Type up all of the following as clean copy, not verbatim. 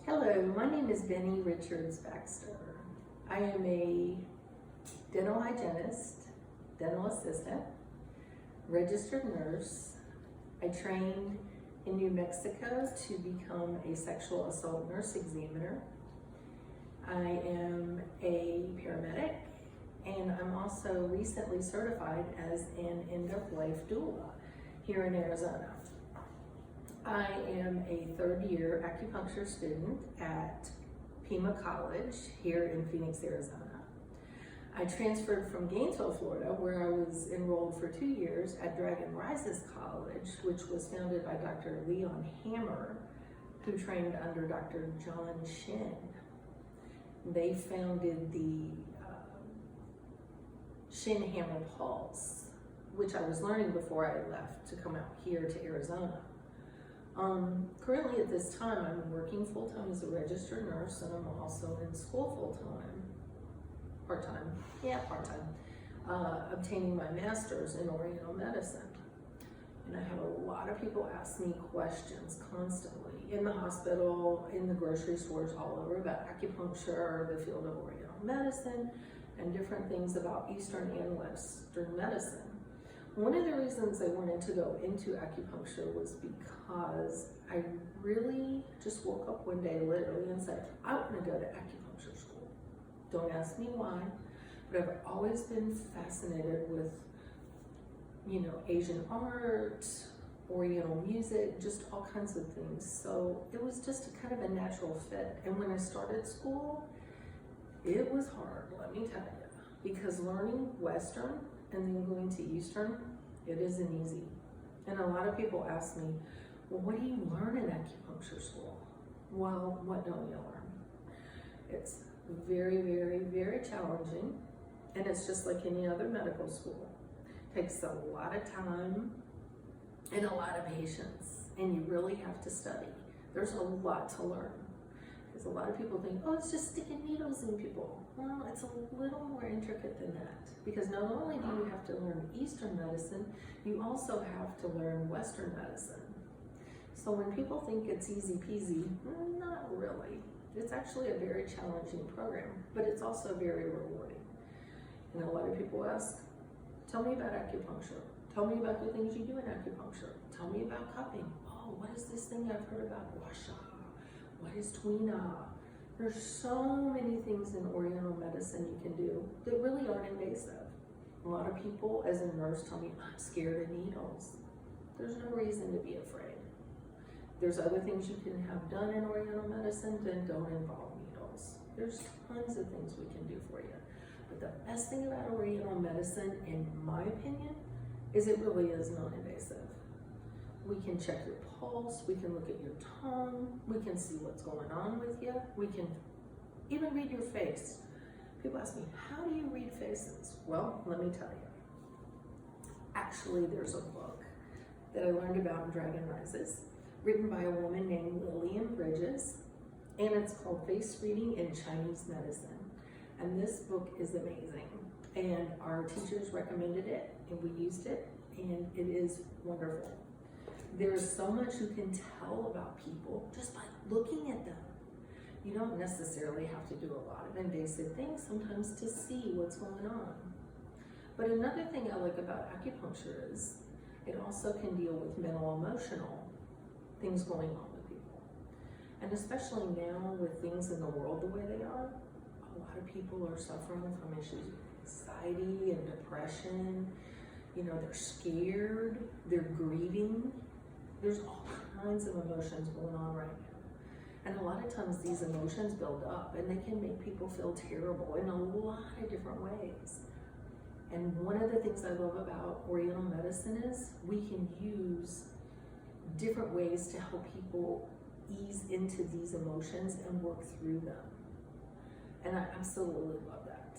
Hello, my name is Bennie Richards Baxter. I am a dental hygienist, dental assistant, registered nurse. I trained in New Mexico to become a sexual assault nurse examiner. I am a paramedic, and I'm also recently certified as an End of Life Doula here in Arizona. I am a third-year acupuncture student at Pima College here in Phoenix, Arizona. I transferred from Gainesville, Florida, where I was enrolled for 2 years at Dragon Rises College, which was founded by Dr. Leon Hammer, who trained under Dr. John Shin. They founded the Shin Hammer Pulse, which I was learning before I left to come out here to Arizona. Currently at this time, I'm working full-time as a registered nurse, and I'm also in school full-time, part-time, obtaining my master's in Oriental Medicine. And I have a lot of people ask me questions constantly in the hospital, in the grocery stores, all over about acupuncture, the field of Oriental Medicine, and different things about Eastern and Western medicine. One of the reasons I wanted to go into acupuncture was because I really just woke up one day literally and said, I want to go to acupuncture school. Don't ask me why, but I've always been fascinated with, Asian art, Oriental music, just all kinds of things. So it was just kind of a natural fit. And when I started school, it was hard, let me tell you, because learning Western and then going to Eastern, it isn't easy. And a lot of people ask me, well, what do you learn in acupuncture school? Well, what don't you learn? It's very, very, very challenging. And it's just like any other medical school. It takes a lot of time and a lot of patience. And you really have to study. There's a lot to learn. Because a lot of people think, oh, it's just sticking needles in people. Well, it's a little more intricate than that. Because not only do you have to learn Eastern medicine, you also have to learn Western medicine. So when people think it's easy peasy, not really. It's actually a very challenging program, but it's also very rewarding. And a lot of people ask, tell me about acupuncture. Tell me about the things you do in acupuncture. Tell me about cupping. Oh, what is this thing I've heard about? Washa. What is Twina? There's so many things in Oriental medicine you can do that really aren't invasive. A lot of people, as a nurse, tell me, I'm scared of needles. There's no reason to be afraid. There's other things you can have done in Oriental medicine that don't involve needles. There's tons of things we can do for you. But the best thing about Oriental medicine, in my opinion, is it really is non-invasive. We can check your pulse, we can look at your tongue, we can see what's going on with you, we can even read your face. People ask me, how do you read faces? Well, let me tell you. Actually, there's a book that I learned about in Dragon Rises, written by a woman named Lillian Bridges, and it's called Face Reading in Chinese Medicine. And this book is amazing. And our teachers recommended it, and we used it, and it is wonderful. There's so much you can tell about people just by looking at them. You don't necessarily have to do a lot of invasive things sometimes to see what's going on. But another thing I like about acupuncture is it also can deal with mental, emotional things going on with people. And especially now with things in the world the way they are, a lot of people are suffering from issues with anxiety and depression. They're scared, they're grieving. There's all kinds of emotions going on right now. And a lot of times these emotions build up and they can make people feel terrible in a lot of different ways. And one of the things I love about Oriental medicine is we can use different ways to help people ease into these emotions and work through them. And I absolutely love that.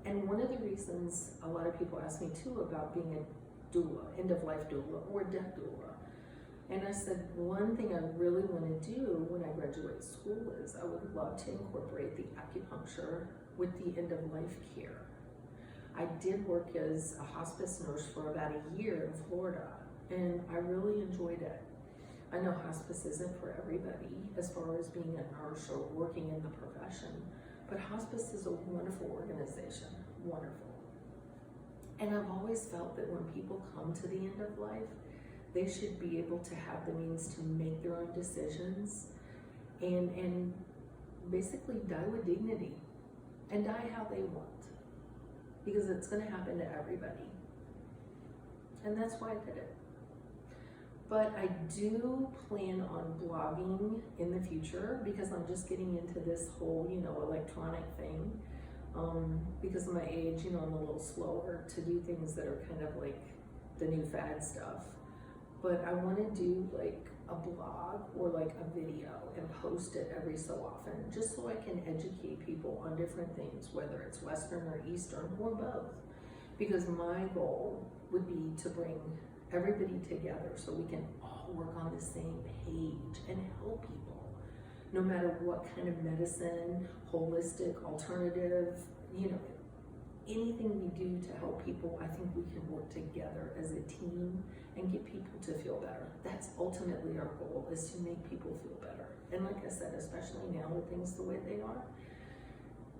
And one of the reasons a lot of people ask me too about being a doula, end of life doula, or death doula. And I said, one thing I really want to do when I graduate school is I would love to incorporate the acupuncture with the end of life care. I did work as a hospice nurse for about a year in Florida, and I really enjoyed it. I know hospice isn't for everybody as far as being a nurse or working in the profession, but hospice is a wonderful organization, wonderful. And I've always felt that when people come to the end of life, they should be able to have the means to make their own decisions and basically die with dignity and die how they want, because it's going to happen to everybody. And that's why I did it. But I do plan on blogging in the future, because I'm just getting into this whole, electronic thing. Because of my age, I'm a little slower to do things that are kind of like the new fad stuff. But I want to do like a blog or like a video and post it every so often, just so I can educate people on different things, whether it's Western or Eastern or both. Because my goal would be to bring everybody together so we can all work on the same page and help people. No matter what kind of medicine, holistic, alternative, anything we do to help people, I think we can work together as a team and get people to feel better. That's ultimately our goal, is to make people feel better. And like I said, especially now with things the way they are,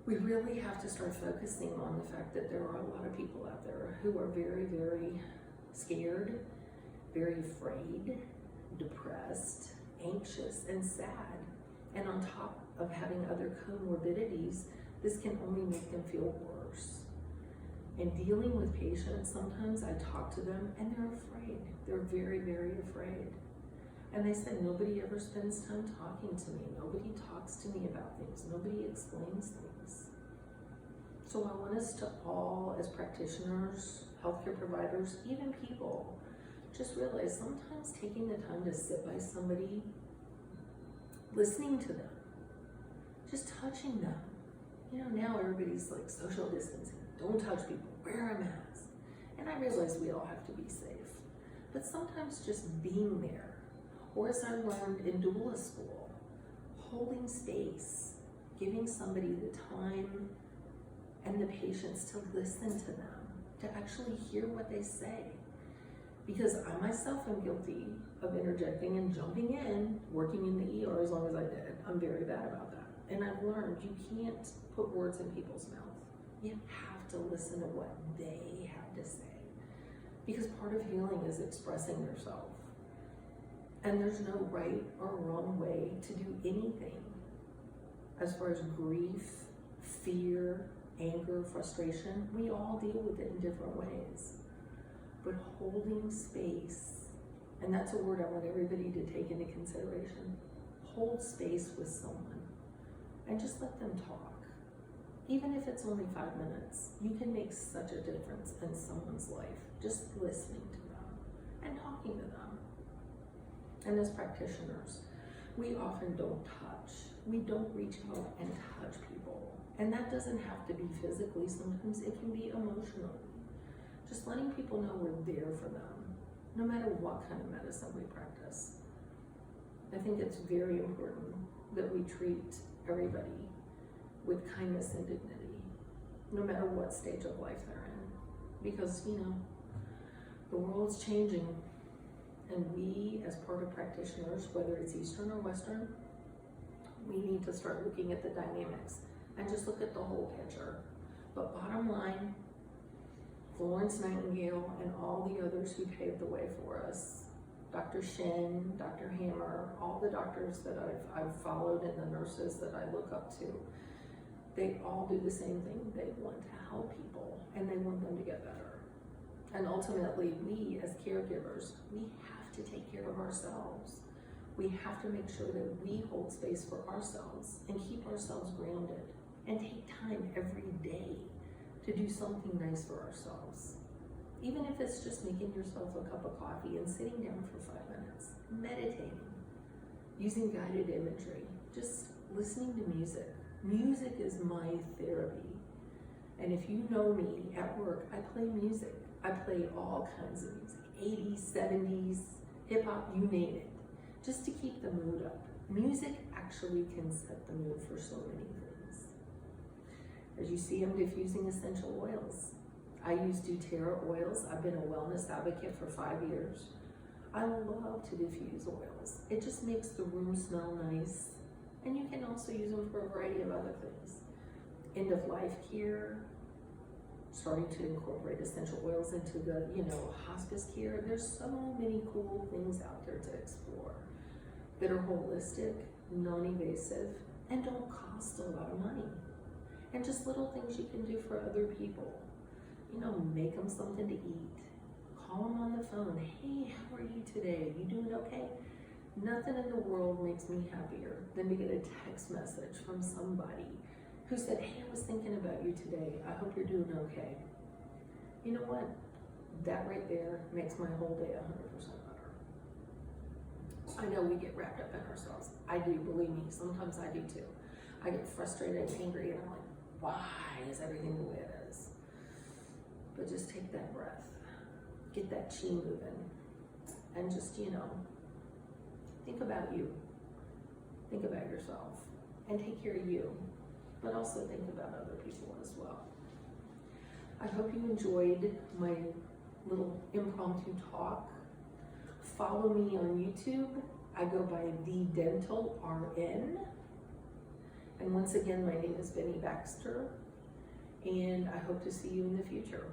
we really have to start focusing on the fact that there are a lot of people out there who are very, very scared, very afraid, depressed, anxious, and sad. And on top of having other comorbidities, this can only make them feel worse. And dealing with patients, sometimes I talk to them and they're afraid. They're very, very afraid. And they said, nobody ever spends time talking to me. Nobody talks to me about things. Nobody explains things. So I want us to all, as practitioners, healthcare providers, even people, just realize sometimes taking the time to sit by somebody, listening to them, just touching them. Now everybody's like social distancing. Don't touch people, wear a mask. And I realize we all have to be safe. But sometimes just being there, or as I learned in doula school, holding space, giving somebody the time and the patience to listen to them, to actually hear what they say. Because I myself am guilty of interjecting and jumping in, working in the ER as long as I did. I'm very bad about that. And I've learned you can't put words in people's mouth. You have to listen to what they have to say. Because part of healing is expressing yourself. And there's no right or wrong way to do anything. As far as grief, fear, anger, frustration, we all deal with it in different ways. But holding space, and that's a word I want everybody to take into consideration. Hold space with someone and just let them talk. Even if it's only 5 minutes, you can make such a difference in someone's life, just listening to them and talking to them. And as practitioners, we often don't touch. We don't reach out and touch people. And that doesn't have to be physically, sometimes it can be emotionally. Just letting people know we're there for them, no matter what kind of medicine we practice. I think it's very important that we treat everybody with kindness and dignity, no matter what stage of life they're in. Because, the world's changing, and we, as part of practitioners, whether it's Eastern or Western, we need to start looking at the dynamics and just look at the whole picture. But bottom line, Florence Nightingale and all the others who paved the way for us, Dr. Shin, Dr. Hammer, all the doctors that I've followed and the nurses that I look up to, they all do the same thing. They want to help people and they want them to get better. And ultimately, we as caregivers, we have to take care of ourselves. We have to make sure that we hold space for ourselves and keep ourselves grounded and take time every day to do something nice for ourselves. Even if it's just making yourself a cup of coffee and sitting down for 5 minutes, meditating, using guided imagery, just listening to music. Music is my therapy. And if you know me at work, I play music. I play all kinds of music, 80s, 70s, hip hop, you name it, just to keep the mood up. Music actually can set the mood for so many things. As you see, I'm diffusing essential oils. I use doTERRA oils. I've been a wellness advocate for 5 years. I love to diffuse oils. It just makes the room smell nice. And you can also use them for a variety of other things. End of life care, starting to incorporate essential oils into the, hospice care. There's so many cool things out there to explore that are holistic, non-invasive, and don't cost a lot of money. And just little things you can do for other people. Make them something to eat. Call them on the phone. Hey, how are you today? You doing okay? Nothing in the world makes me happier than to get a text message from somebody who said, hey, I was thinking about you today. I hope you're doing okay. You know what? That right there makes my whole day 100% better. I know we get wrapped up in ourselves. I do, believe me. Sometimes I do too. I get frustrated and angry and I'm like, why is everything the way it is? But just take that breath. Get that chi moving. And just, think about you. Think about yourself. And take care of you. But also think about other people as well. I hope you enjoyed my little impromptu talk. Follow me on YouTube. I go by The Dental RN. And once again, my name is Bennie Baxter. And I hope to see you in the future.